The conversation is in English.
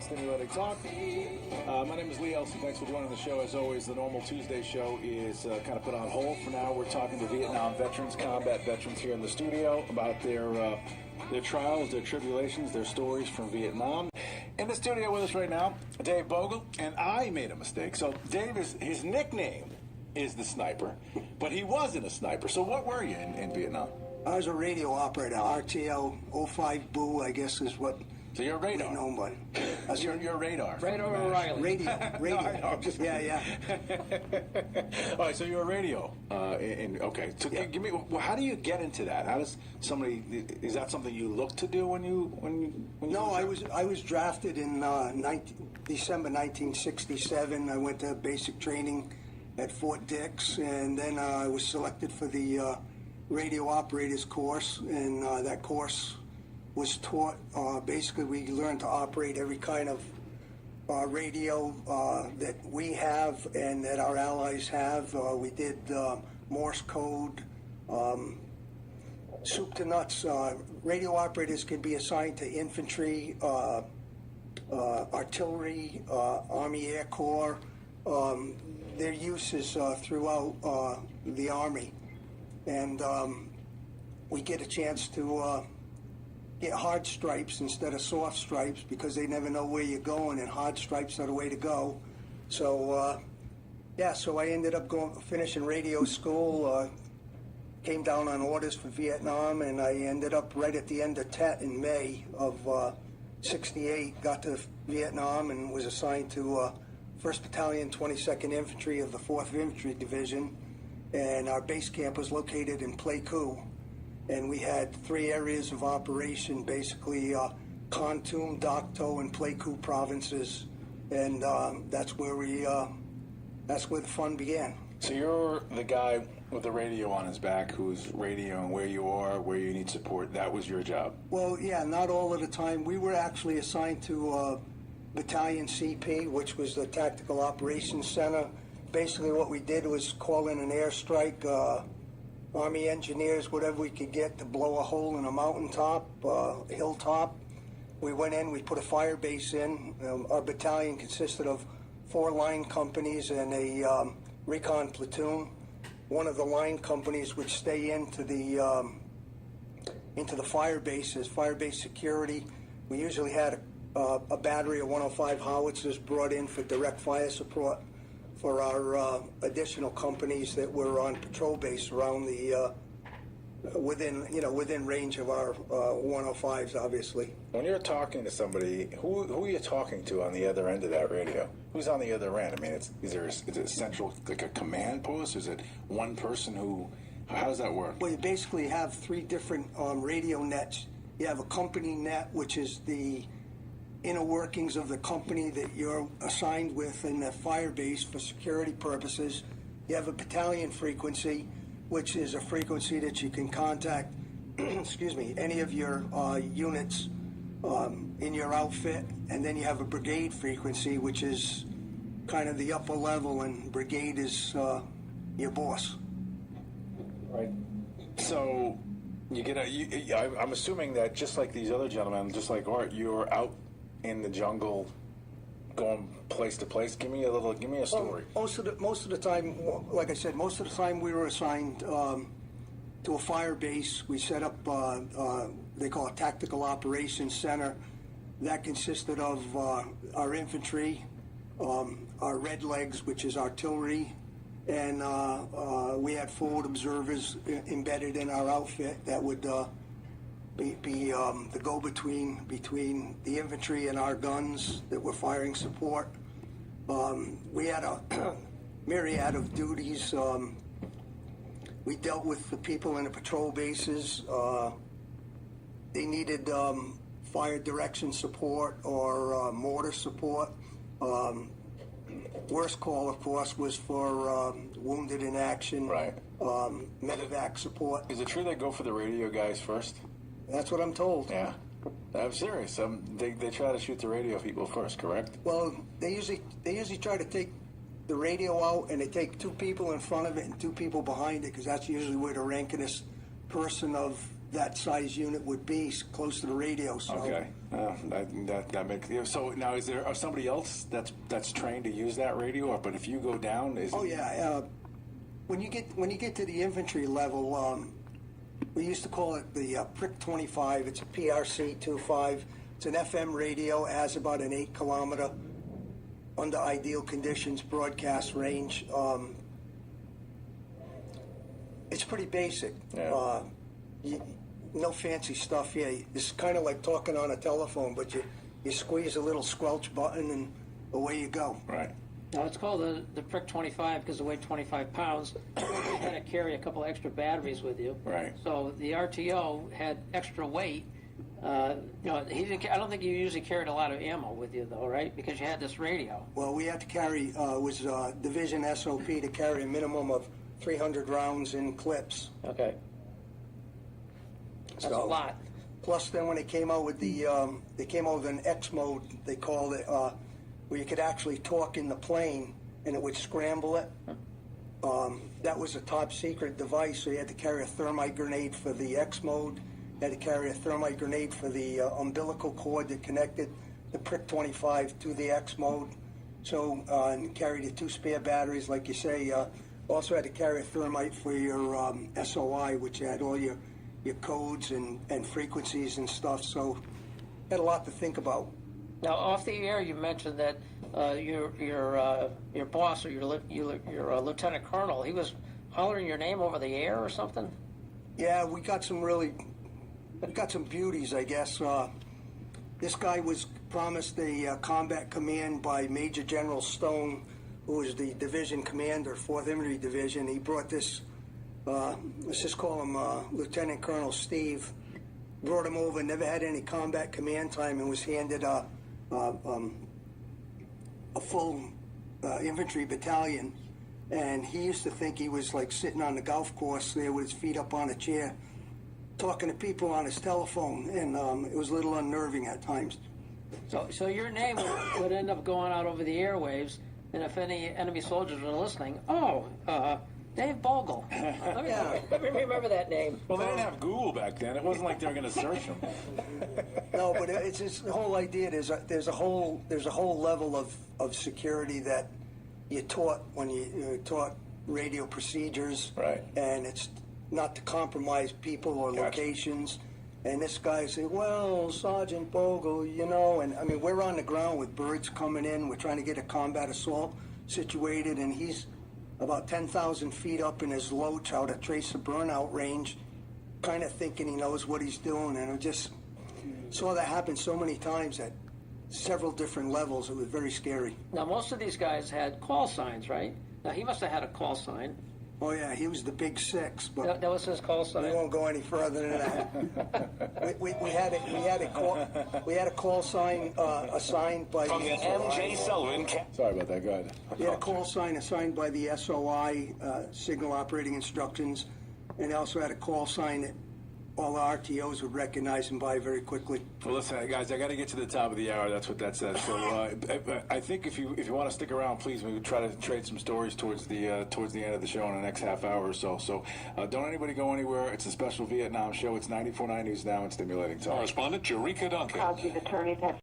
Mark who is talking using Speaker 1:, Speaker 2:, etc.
Speaker 1: Stimulating Talk. My name is Lee Elson. Thanks for joining the show. As always, the normal Tuesday show is kind of put on hold for now. We're talking to Vietnam veterans, combat veterans here in the studio about their trials, their tribulations, their stories from Vietnam. In the studio with us right now, Dave Bogle, and I made a mistake. So Dave, his nickname is the Sniper, but he wasn't a sniper. So what were you in Vietnam?
Speaker 2: I was a radio operator, RTL 05 Boo, I guess is what.
Speaker 1: So you're a radar.
Speaker 2: No, but
Speaker 1: you're radar.
Speaker 3: Radar O'Reilly.
Speaker 2: Radio.
Speaker 1: No,
Speaker 2: yeah.
Speaker 1: All right, so you're a radio. Okay, so
Speaker 2: yeah.
Speaker 1: give me. Well, how do you get into that? How does somebody? Is that something you look to do when you?
Speaker 2: No, I was drafted in December 1967. I went to basic training at Fort Dix, and then I was selected for the radio operators course, and that course was taught, basically we learned to operate every kind of radio that we have and that our allies have. We did Morse code, soup to nuts. Radio operators can be assigned to infantry, artillery, Army Air Corps. Their use is throughout the Army. And we get a chance to get hard stripes instead of soft stripes because they never know where you're going, and hard stripes are the way to go. So, so I ended up finishing radio school, came down on orders for Vietnam, and I ended up right at the end of TET in May of 68, got to Vietnam and was assigned to 1st Battalion, 22nd Infantry of the 4th Infantry Division, and our base camp was located in Pleiku. And we had 3 areas of operation, basically Kon Tum, Dak To, and Pleiku provinces, and that's where the fun began.
Speaker 1: So you're the guy with the radio on his back who's radioing where you are, where you need support. That was your job?
Speaker 2: Well, yeah, not all of the time. We were actually assigned to Battalion CP, which was the Tactical Operations Center. Basically what we did was call in an airstrike, Army engineers, whatever we could get to blow a hole in a mountaintop, hilltop. We went in, we put a fire base in. Our battalion consisted of 4 line companies and a recon platoon. One of the line companies would stay into the fire base as fire base security. We usually had a battery of 105 howitzers brought in for direct fire support for our additional companies that were on patrol base around the within range of our 105s, obviously.
Speaker 1: When you're talking to somebody, who are you talking to on the other end of that radio? Who's on the other end? I mean, is it central, like a command post? Is it one person who? How does that work?
Speaker 2: Well, you basically have 3 different radio nets. You have a company net, which is the inner workings of the company that you're assigned with in the fire base for security purposes. You have a battalion frequency, which is a frequency that you can contact any of your units in your outfit. And then you have a brigade frequency, which is kind of the upper level, and brigade is your boss.
Speaker 1: Right. So you get I'm assuming that just like these other gentlemen, just like Art, you're out in the jungle, going place to place. Give me a story.
Speaker 2: Most of the time, like I said, most of the time we were assigned to a fire base. We set up they call it Tactical Operations Center. That consisted of our infantry, our red legs, which is artillery, and we had forward observers embedded in our outfit that would be the go-between between the infantry and our guns that were firing support. We had a myriad of duties. We dealt with the people in the patrol bases. They needed fire direction support or mortar support. Worst call, of course, was for wounded in action.
Speaker 1: Right.
Speaker 2: Medevac support.
Speaker 1: Is it true they go for the radio guys first?
Speaker 2: That's what I'm told.
Speaker 1: Yeah. I'm serious. They try to shoot the radio people first, correct?
Speaker 2: Well, they usually try to take the radio out, and they take 2 people in front of it and 2 people behind it, because that's usually where the rankingest person of that size unit would be, close to the radio. So.
Speaker 1: Okay, that makes. So now, are somebody else that's trained to use that radio? Or, but if you go down,
Speaker 2: Oh yeah, when you get to the infantry level, we used to call it the Prick 25. It's a PRC 25. It's an FM radio. It has about an 8-kilometer, under ideal conditions, broadcast range. It's pretty basic.
Speaker 1: Yeah.
Speaker 2: No fancy stuff here. It's kind of like talking on a telephone, but you squeeze a little squelch button and away you go.
Speaker 1: Right.
Speaker 3: Now, it's called the Prick 25 because it weighed 25 pounds. You had to carry a couple extra batteries with you.
Speaker 1: Right.
Speaker 3: So the RTO had extra weight. He didn't. I don't think you usually carried a lot of ammo with you, though, right? Because you had this radio.
Speaker 2: Well, we had to carry, it was Division SOP to carry a minimum of 300 rounds in clips.
Speaker 3: Okay. That's a lot.
Speaker 2: Plus, then when they came out with they came out with an X mode, they called it, where you could actually talk in the plane and it would scramble it. That was a top secret device, so you had to carry a thermite grenade for the X mode. You had to carry a thermite grenade for the umbilical cord that connected the Prick 25 to the X mode. So, and carried the 2 spare batteries, like you say. Also had to carry a thermite for your SOI, which had all your codes and frequencies and stuff. So, had a lot to think about.
Speaker 3: Now, off the air, you mentioned that your boss or your lieutenant colonel, he was hollering your name over the air or something.
Speaker 2: Yeah, we got some beauties, I guess. This guy was promised a combat command by Major General Stone, who was the division commander, 4th Infantry Division. He brought this, let's just call him Lieutenant Colonel Steve, brought him over, never had any combat command time, and was handed a full infantry battalion. And he used to think he was like sitting on the golf course there with his feet up on a chair, talking to people on his telephone, and it was a little unnerving at times.
Speaker 3: So your name would end up going out over the airwaves, and if any enemy soldiers were listening, Dave Bogle. Let me remember that name.
Speaker 1: Well, they didn't have Google back then. It wasn't like they were going to search them.
Speaker 2: No, but it's the whole idea. There's a whole level of security that you taught when you taught radio procedures,
Speaker 1: right?
Speaker 2: And it's not to compromise people or locations. And this guy said, "Well, Sergeant Bogle, and I mean, we're on the ground with birds coming in. We're trying to get a combat assault situated, and he's about 10,000 feet up in his loach out to trace the burnout range, kind of thinking he knows what he's doing." And I just saw that happen so many times at several different levels. It was very scary.
Speaker 3: Now, most of these guys had call signs, right? Now, he must have had a call sign.
Speaker 2: Oh yeah, he was the Big Six, but
Speaker 3: that was his call sign.
Speaker 2: We won't go any further than that. we had a call sign assigned by
Speaker 4: from the MJ Sullivan.
Speaker 1: Sorry about that. Go ahead.
Speaker 2: We had a call sign assigned by the SOI, Signal Operating Instructions, and also had a call sign that all the RTOs would recognize and buy very quickly.
Speaker 1: Well, listen, guys, I got to get to the top of the hour. That's what that says. So I think if you want to stick around, please, we try to trade some stories towards the end of the show in the next half hour or so. So don't anybody go anywhere. It's a special Vietnam show. It's 94.9 News Now and Stimulating Talk.
Speaker 4: Correspondent Jerika Duncan.
Speaker 5: Cosby's attorneys have